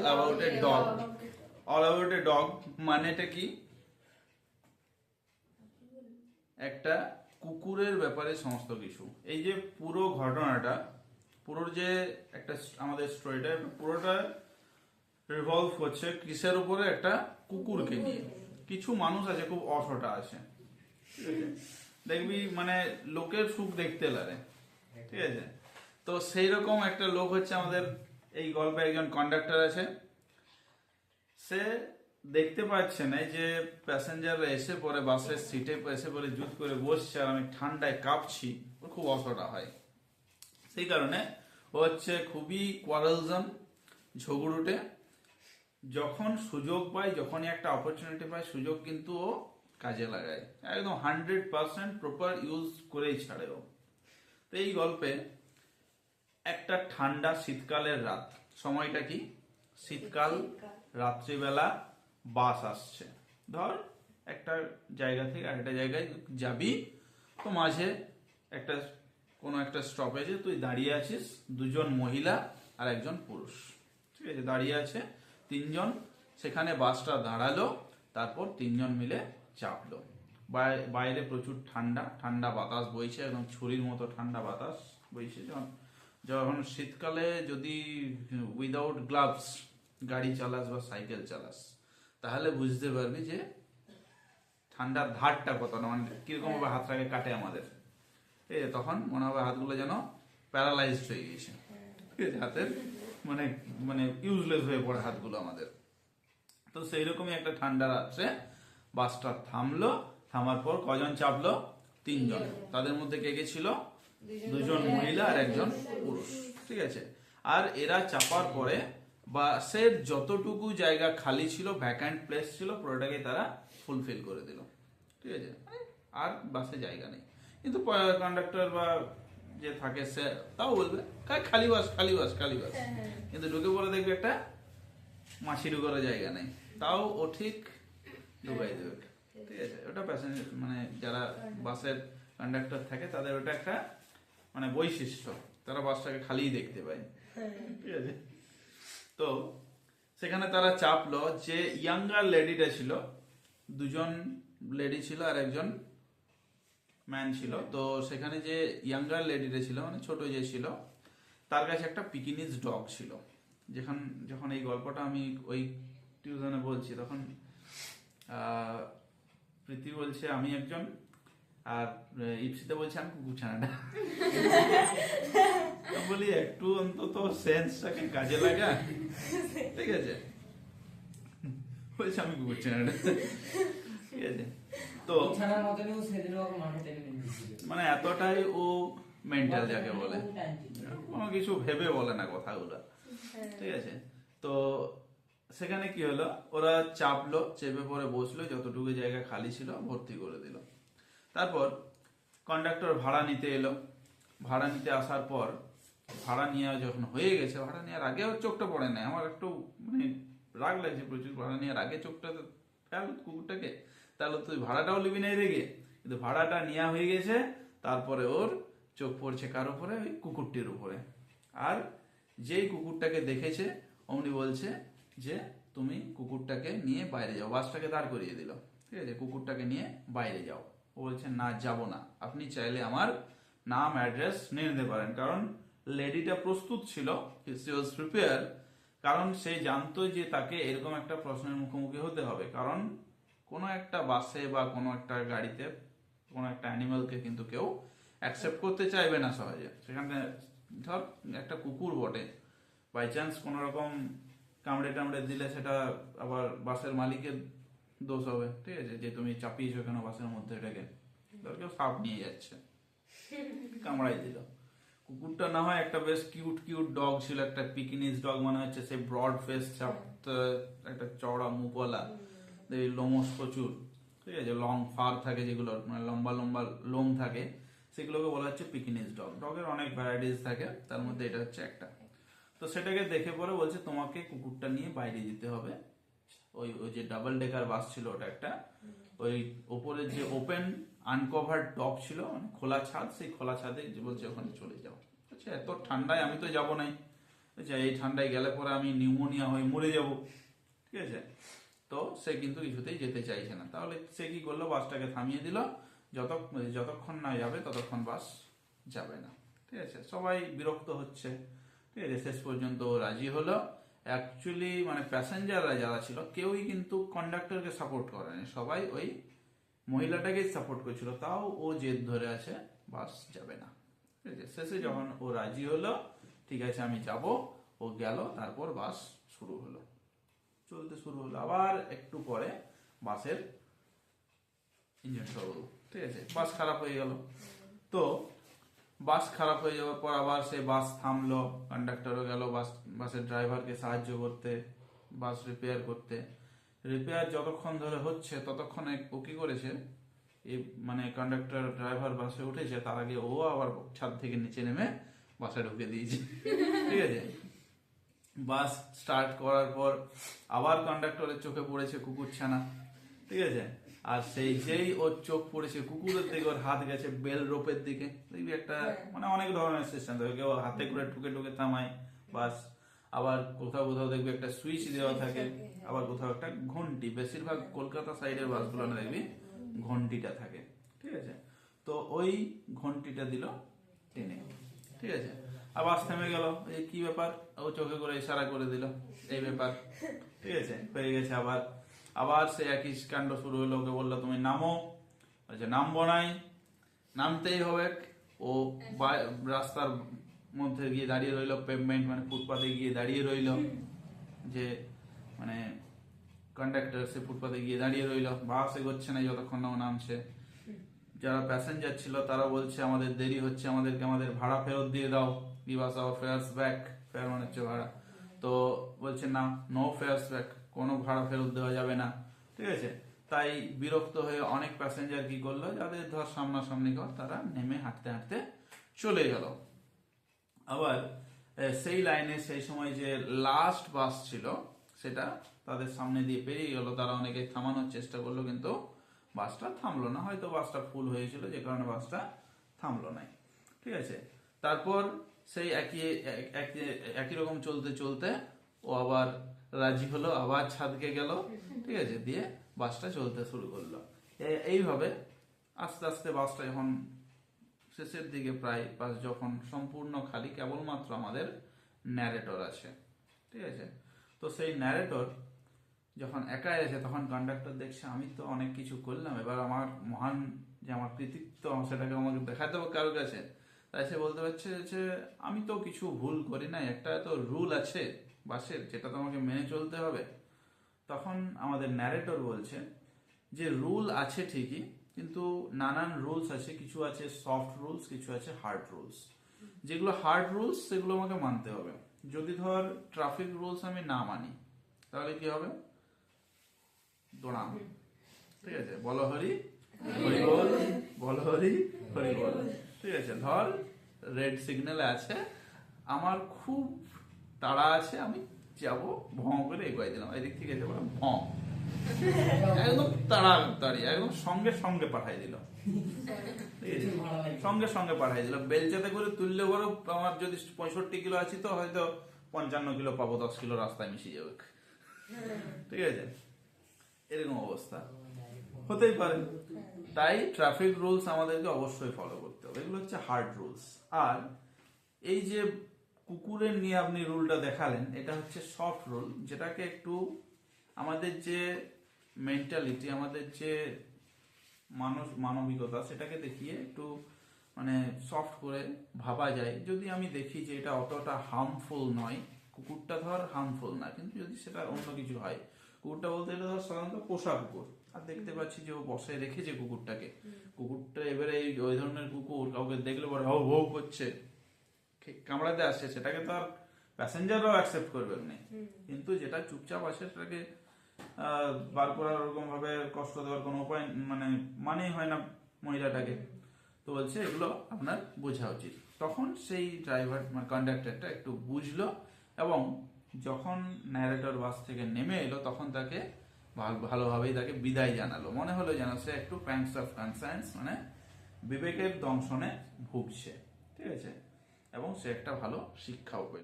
About a dog. All about a dog মানেটা কি? একটা কুকুরের ব্যাপারে সমস্ত কিছু। এই যে পুরো ঘটনাটা, পুরো যে একটা আমাদের স্টোরিটা পুরোটা রিভলভ হচ্ছে কিসের উপরে? একটা কুকুরকে নিয়ে। কিছু মানুষ আছে খুব অসটা আছে, ঠিক আছে, দেখবি মানে লোকের সুখ দেখতে লাগে, ঠিক আছে। তো সেই রকম একটা লোক হচ্ছে আমাদের এই গল্পে একজন কন্ডাক্টর আছে। সে দেখতে পাচ্ছে না যে প্যাসেঞ্জাররা এসে পরে বাসের সিটে এসে পরে জুত করে বসছে আর আমি ঠান্ডায় কাঁপছি, ওর খুব অসটা হয়। সেই কারণে ও হচ্ছে খুবই কোয়ারেলজাম, ঝগড়ুটে। যখন সুযোগ পায়, যখনই একটা অপরচুনিটি পায়, সুযোগ কিন্তু ও কাজে লাগায়, একদম 100% প্রপার ইউজ করেই ছাড়ে ও। তো এই গল্পে একটা ঠান্ডা শীতকালের রাত, সময়টা কি? শীতকাল, রাত্রিবেলা বাস আসছে। ধর একটা জায়গা থেকে আরেকটা জায়গায় যাবি, তো মাঝে একটা কোনো একটা স্টপেজে তুই দাঁড়িয়ে আছিস, দুজন মহিলা আর একজন পুরুষ, ঠিক আছে, দাঁড়িয়ে আছে তিনজন। সেখানে বাসটা দাঁড়ালো, তারপর তিনজন মিলে চাপলো। বাইরে প্রচুর ঠান্ডা, ঠান্ডা বাতাস বইছে, একদম ছুরির মতো ঠান্ডা বাতাস বইছে। যখন যখন শীতকালে যদি উইদাউট গ্লাভস গাড়ি চালাস বা সাইকেল চালাস, তাহলে বুঝতে পারবি যে ঠান্ডার ধারটা কত না, মানে কিরকম ভাবে হাতটাকে কাটে আমাদের। ঠিক আছে, তখন মনে হবে হাতগুলো যেন প্যারালাইজড হয়ে গেছে, ঠিক আছে, হাতের মানে মানে ইউজলেস হয়ে পড়ে হাতগুলো আমাদের। তো সেই রকমই একটা ঠান্ডা রাত্রে বাসটা থামলো। থামার পর কজন চাপলো? তিনজন। তাদের মধ্যে কে কে ছিল? দুজন মহিলা আর একজন পুরুষ, ঠিক আছে। আর এরা চাপার পরে বাসের যতটুকু জায়গা খালি ছিল, ভ্যাকান্ট প্লেস ছিল, পুরোটাকে তারা ফুলফিল করে দিল, ঠিক আছে। আর বাসে জায়গা নেই, কিন্তু কন্ডাক্টর বা যে থাকে সে তাও বলবে খালি বাস, খালি বাস, খালি বাস। কিন্তু ঢুকে পরে দেখবে একটা মাসি ঢুকার জায়গা নেই, তাও ও ঠিক ঢুকাই দেবে, ঠিক আছে। ওটা প্যাসেঞ্জার মানে যারা বাসের কন্ডাক্টর থাকে তাদের ওটা একটা মানে বৈশিষ্ট্য, তারা বাসটাকে খালি দেখতে পায়, ঠিক আছে। তো সেখানে তারা চাপলো। যে ইয়াঙ্গার লেডিটা ছিল, দুজন লেডি ছিল আর একজন ম্যান ছিল। তো সেখানে যে ইয়াঙ্গার লেডিটা ছিল, মানে ছোট যে ছিল, তার কাছে একটা পিকিনিজ ডগ ছিল। যখন এই গল্পটা আমি ওই টিউশনে বলছি, তখন প্রীতি বলছে আমি একজন, আর ইপসিতে বলছে আমি কুকুর ছানাটা। বলি একটু অন্তত সেন্সটাকে কাজে লাগা, ঠিক আছে। বলছে আমি কুকুর ছানাটা, ঠিক আছে। তো মানে এতটাই ও মেন্টাল যাকে বলে, কোনো কিছু ভেবে বলে না কথাগুলো, ঠিক আছে। তো সেখানে কি হলো, ওরা চাপলো, চেপে পরে বসলো, যতটুকু জায়গা খালি ছিল ভর্তি করে দিল। তারপর কন্ডাক্টর ভাড়া নিতে এলো। ভাড়া নিতে আসার পর ভাড়া নেওয়া যখন হয়ে গেছে, ভাড়া নেওয়ার আগে ওর চোখটা পড়ে নাই, আমার একটু মানে রাগ লাগছে প্রচুর। ভাড়া নেওয়ার আগে চোখটা ফেল কুকুরটাকে, তাহলে তুই ভাড়াটাও লিবি নাই রেগে। কিন্তু ভাড়াটা নেওয়া হয়ে গেছে, তারপরে ওর চোখ পড়ছে কার উপরে? ওই কুকুরটির উপরে। আর যেই কুকুরটাকে দেখেছে অমনি বলছে যে তুমি কুকুরটাকে নিয়ে বাইরে যাও। বাসটাকে দাঁড় করিয়ে দিল, ঠিক আছে, কুকুরটাকে নিয়ে বাইরে যাও। ও বলছে না, যাব না, আপনি চাইলে আমার নাম অ্যাড্রেস নিয়ে নিতে পারেন। কারণ লেডিটা প্রস্তুত ছিল, সি ওয়াজ প্রিপেয়ার, কারণ সে জানতো যে তাকে এরকম একটা প্রশ্নের মুখোমুখি হতে হবে। কারণ কোনো একটা বাসে বা কোনো একটা গাড়িতে কোনো একটা অ্যানিমালকে কিন্তু কেউ অ্যাকসেপ্ট করতে চাইবে না সহজে। সেখানে ধর একটা কুকুর বটে, বাই চান্স কোনো রকম কামড়ে টামড়ে দিলে সেটা আবার বাসের মালিকের দোষ হবে, ঠিক আছে, যে তুমি চাপিয়েছো কেন বাসের মধ্যে এটাকে। ধর কেউ সাপ নিয়ে যাচ্ছে, কামড়াই দিল। কুকুরটা না হয় একটা বেশ কিউট কিউট ডগ ছিল, একটা পিকিনিজ ডগ, মানে হচ্ছে সেই ব্রড ফেস, একটা চওড়া মুখওয়ালা, লোমস প্রচুর, ঠিক আছে, লং ফার থাকে যেগুলো, মানে লম্বা লম্বা লোম থাকে, সেগুলোকে বলা হচ্ছে পিকিনিজ ডগ। ডগের অনেক ভ্যারাইটিস থাকে, তার মধ্যে এটা হচ্ছে একটা। তো সেটাকে দেখে পরে বলছে তোমাকে কুকুরটা নিয়ে বাইরে যেতে হবে। ওই ওই যে ডাবল ডেকার বাস ছিল ওটা একটা, ওই ওপরে যে ওপেন আনকভার্ড টপ ছিল, মানে খোলা ছাদ, সেই খোলা ছাদে যে বলছে ওখানে চলে যাও। আচ্ছা, এত ঠান্ডায় আমি তো যাবো নাই, বুঝছে, এই ঠান্ডায় গেলে পরে আমি নিউমোনিয়া হয়ে মরে যাব, ঠিক আছে। তো সে কিন্তু কিছুতেই যেতে চাইছে না। তাহলে সে কি করলো, বাসটাকে থামিয়ে দিল, যতক্ষণ না যাবে ততক্ষণ বাস যাবে না, ঠিক আছে। সবাই বিরক্ত হচ্ছে, ঠিক আছে। শেষ পর্যন্ত ও রাজি হলো। অ্যাকচুয়ালি মানে প্যাসেঞ্জাররা যারা ছিল কেউই কিন্তু কন্ডাক্টরকে সাপোর্ট করেনি, সবাই ওই মহিলাটাকেই সাপোর্ট করছিল। তাও ও জেদ ধরে আছে বাস যাবে না, ঠিক আছে। শেষে যখন ও রাজি হলো, ঠিক আছে আমি যাব, ও গেল, তারপর বাস শুরু হলো, চলতে শুরু হলো। আবার একটু পরে বাসের ইঞ্জিন ট্রাবল, ঠিক আছে, বাস খারাপ হয়ে গেল। তো বাস খারাপ হয়ে যাওয়ার পর আবার সে বাস থামলো, কন্ডাক্টরও গেল বাসের ড্রাইভারকে সাহায্য করতে, বাস রিপেয়ার করতে। রিপেয়ার যতক্ষণ ধরে হচ্ছে ততক্ষণে ও কি করেছে, এই মানে কন্ডাক্টর ড্রাইভার বাসে উঠেছে, তার আগে ও আবার ছাদ থেকে নিচে নেমে বাসে ঢুকে দিয়েছে, ঠিক আছে। বাস স্টার্ট করার পর আবার কন্ডাক্টরের চোখে পড়েছে কুকুরছানা, ঠিক আছে। আর যেই ওর চোখ পড়েছে কুকুরের দিকে, ওর হাত গেছে বেল রোপের দিকে। দেখবি একটা মানে অনেক ধরনের সিস্টেম থাকে, কেউ হাতে করে ঠুকে ঠুকে থামায় বাস, আবার কোথাও কোথাও দেখবি একটা সুইচ দেওয়া থাকে, আবার কোথাও একটা ঘন্টি। বেশিরভাগ কলকাতা সাইডের বাসগুলো না দেখবি ঘন্টিটা থাকে, ঠিক আছে। তো ওই ঘন্টিটা দিল টেনে, ঠিক আছে। আর বাস থেমে গেল, এই কি ব্যাপার, ও চোখে করে ইশারা করে দিল, এই ব্যাপার, ঠিক আছে, হয়ে গেছে। আবার আবার সে একই কাণ্ড শুরু হলো, ওকে বললো তুমি নামো, বলছে নামবো নাই, নামতেই হবে। ও রাস্তার মধ্যে গিয়ে দাঁড়িয়ে রইলো, পেভমেন্ট মানে ফুটপাতে গিয়ে দাঁড়িয়ে রইলো, যে মানে কন্ডাক্টর সে ফুটপাতে গিয়ে দাঁড়িয়ে রইলো, বাস এগোচ্ছে না যতক্ষণ না ও নামছে। যারা প্যাসেঞ্জার ছিল তারা বলছে আমাদের দেরি হচ্ছে, আমাদেরকে আমাদের ভাড়া ফেরত দিয়ে দাও, give us our fares back. Fare মানে হচ্ছে ভাড়া। তো বলছে না, নো ফেয়ারস ব্যাক, কোনো ভাড়া ফেরত দেওয়া যাবে না, ঠিক আছে। তাই বিরক্ত হয়ে অনেক প্যাসেঞ্জার কি করলো, যাদের ধর সামনাসামনি ঘর, তারা নেমে হাঁটতে হাঁটতে চলে গেল। আবার সেই লাইনে সেই সময় যে লাস্ট বাস ছিল সেটা তাদের সামনে দিয়ে পেরিয়ে গেল, তারা অনেকে থামানোর চেষ্টা করলো, কিন্তু বাসটা থামলো না। হয়তো বাসটা ফুল হয়েছিল, যে কারণে বাসটা থামলো না, ঠিক আছে। তারপর সেই একই রকম চলতে চলতে ও আবার রাজি হলো, আবার ছাদকে গেল, ঠিক আছে, দিয়ে বাসটা চলতে শুরু করলো। এইভাবে আস্তে আস্তে বাসটা যখন শেষের দিকে, প্রায় বাস যখন সম্পূর্ণ খালি, কেবলমাত্র আমাদের ন্যারেটর আছে, ঠিক আছে। তো সেই ন্যারেটর যখন একাই আছে, তখন কন্ডাক্টর দেখছে আমি তো অনেক কিছু করলাম, এবার আমার মহান যে আমার কৃতিত্ব সেটাকে আমাকে দেখাতে হবে কারোর কাছে। তাই সে বলতে পারছে যে আমি তো কিছু ভুল করি নাই, একটা তো রুল আছে বাসের, যেটা তোমাকে মেনে চলতে হবে। তখন আমাদের ন্যারেটর বলছে যে রুল আছে ঠিকই, কিন্তু নানান রুলস আছে, কিছু আছে সফট রুলস, কিছু আছে হার্ড রুলস। যেগুলো হার্ড রুলস সেগুলো আমাকে মানতে হবে। যদি ধর ট্রাফিক রুলস আমি না মানি, তাহলে কি হবে, দোড়াম, ঠিক আছে, বলো হরি হরি বল, বলো হরি হরি বল, ঠিক আছে। ধর রেড সিগন্যালে আছে, আমার খুব তাড়া আছে, আমি যাবো, ভঁ করে এগোয় দিলাম, এদিক থেকে যাবো ভঁ, একদম তাড়াতাড়ি একদম সঙ্গে সঙ্গে পাঠাই দিল, ঠিক আছে, সঙ্গে সঙ্গে পাঠাই দিল। বেলচাতে করে তুললে বড় আমার যদি 65 কিলো আছি, তো হয়তো 55 কিলো পাবো, 10 কিলো রাস্তায় মিশে যাবে, ঠিক আছে। এরকম অবস্থা হতেই পারে। তাই ট্রাফিক রুলস আমাদেরকে অবশ্যই ফলো করতে হবে, এগুলো হচ্ছে হার্ড রুলস। আর এই যে কুকুরের নিয়ে আপনি রুলটা দেখালেন, এটা হচ্ছে সফট রুল, যেটাকে একটু আমাদের যে মেন্টালিটি, আমাদের যে মানবিকতা, সেটাকে দেখিয়ে একটু মানে সফট করে ভাবা যায়। যদি আমি দেখি যে এটা অতটা হার্মফুল নয়, কুকুরটা ধর হার্মফুল না, কিন্তু যদি সেটা অন্য কিছু হয়, কুকুরটা বলতে এটা ধর সাধারণত পোষা কুকুর, আর দেখতে পাচ্ছি যে ও বসে রেখেছে কুকুরটাকে, কুকুরটা এবারে ওই ধরনের কুকুর কাউকে দেখলে পরে হাউ হাউ করছে, কামড়াতে আসছে, সেটাকে তো আর প্যাসেঞ্জাররাও অ্যাকসেপ্ট করবেন না। কিন্তু যেটা চুপচাপ আছে সেটাকে বার করার ওরকম ভাবে কষ্ট দেওয়ার কোনো উপায় মানেই হয় না মহিলাটাকে। তো বলছে এগুলো আপনার বোঝা উচিত। তখন সেই ড্রাইভার মানে কন্ডাক্টরটা একটু বুঝলো, এবং যখন ন্যারেটর বাস থেকে নেমে এলো, তখন তাকে ভালোভাবেই তাকে বিদায় জানালো। মনে হলো যেন সে একটু প্যাংস অফ কনসায়েন্স মানে বিবেকের দংশনে ভুগছে, ঠিক আছে, এবং সে একটা ভালো শিক্ষাও পেল।